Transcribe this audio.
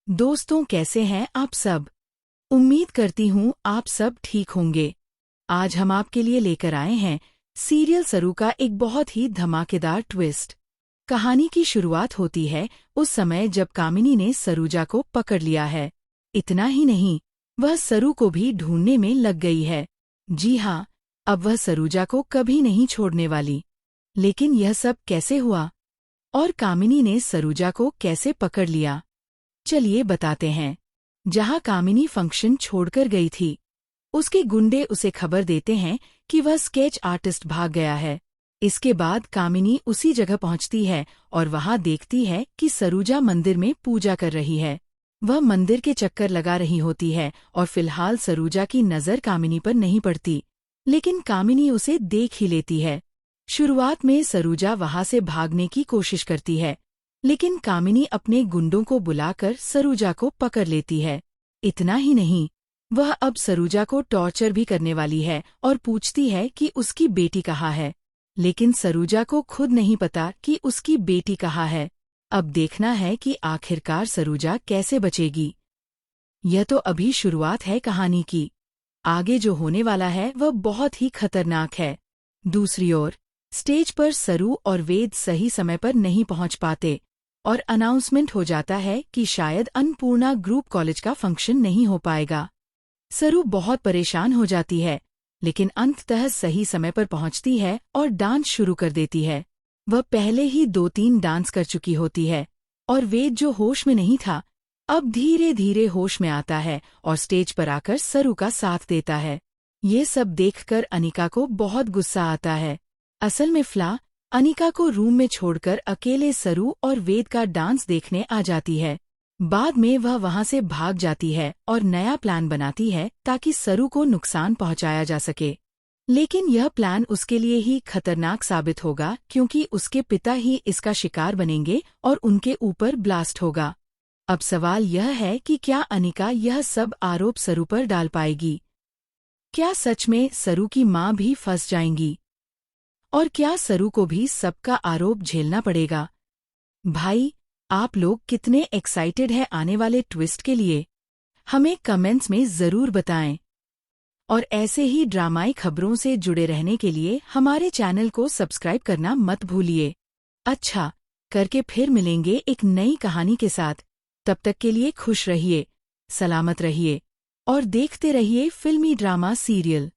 दोस्तों, कैसे हैं आप सब। उम्मीद करती हूँ आप सब ठीक होंगे। आज हम आपके लिए लेकर आए हैं सीरियल सरू का एक बहुत ही धमाकेदार ट्विस्ट। कहानी की शुरुआत होती है उस समय जब कामिनी ने सरूजा को पकड़ लिया है। इतना ही नहीं, वह सरू को भी ढूंढने में लग गई है। जी हाँ, अब वह सरूजा को कभी नहीं छोड़ने वाली। लेकिन यह सब कैसे हुआ और कामिनी ने सरूजा को कैसे पकड़ लिया, चलिए बताते हैं। जहां कामिनी फंक्शन छोड़कर गई थी, उसके गुंडे उसे खबर देते हैं कि वह स्केच आर्टिस्ट भाग गया है। इसके बाद कामिनी उसी जगह पहुंचती है और वहां देखती है कि सरूजा मंदिर में पूजा कर रही है। वह मंदिर के चक्कर लगा रही होती है और फिलहाल सरूजा की नज़र कामिनी पर नहीं पड़ती, लेकिन कामिनी उसे देख ही लेती है। शुरुआत में सरूजा वहां से भागने की कोशिश करती है, लेकिन कामिनी अपने गुंडों को बुलाकर सरूजा को पकड़ लेती है। इतना ही नहीं, वह अब सरूजा को टॉर्चर भी करने वाली है और पूछती है कि उसकी बेटी कहाँ है। लेकिन सरूजा को खुद नहीं पता कि उसकी बेटी कहाँ है। अब देखना है कि आखिरकार सरूजा कैसे बचेगी। यह तो अभी शुरुआत है कहानी की। आगे जो होने वाला है वह बहुत ही खतरनाक है। दूसरी ओर स्टेज पर सरू और वेद सही समय पर नहीं पहुंच पाते और अनाउंसमेंट हो जाता है कि शायद अन्नपूर्णा ग्रुप कॉलेज का फंक्शन नहीं हो पाएगा। सरू बहुत परेशान हो जाती है, लेकिन अंततः सही समय पर पहुंचती है और डांस शुरू कर देती है। वह पहले ही 2-3 डांस कर चुकी होती है और वेद जो होश में नहीं था, अब धीरे धीरे होश में आता है और स्टेज पर आकर सरू का साथ देता है। ये सब देखकर अनिका को बहुत गुस्सा आता है। असल में अनिका को रूम में छोड़कर अकेले सरू और वेद का डांस देखने आ जाती है। बाद में वह वहां से भाग जाती है और नया प्लान बनाती है ताकि सरू को नुकसान पहुंचाया जा सके। लेकिन यह प्लान उसके लिए ही खतरनाक साबित होगा, क्योंकि उसके पिता ही इसका शिकार बनेंगे और उनके ऊपर ब्लास्ट होगा। अब सवाल यह है कि क्या अनिका यह सब आरोप सरू पर डाल पाएगी? क्या सच में सरू की माँ भी फंस जाएंगी? और क्या सरू को भी सबका आरोप झेलना पड़ेगा? भाई, आप लोग कितने एक्साइटेड हैं आने वाले ट्विस्ट के लिए? हमें कमेंट्स में ज़रूर बताएं। और ऐसे ही ड्रामाई खबरों से जुड़े रहने के लिए हमारे चैनल को सब्सक्राइब करना मत भूलिए। अच्छा, करके फिर मिलेंगे एक नई कहानी के साथ। तब तक के लिए खुश रहिए, सलामत रहिए और देखते रहिए फिल्मी ड्रामा सीरियल।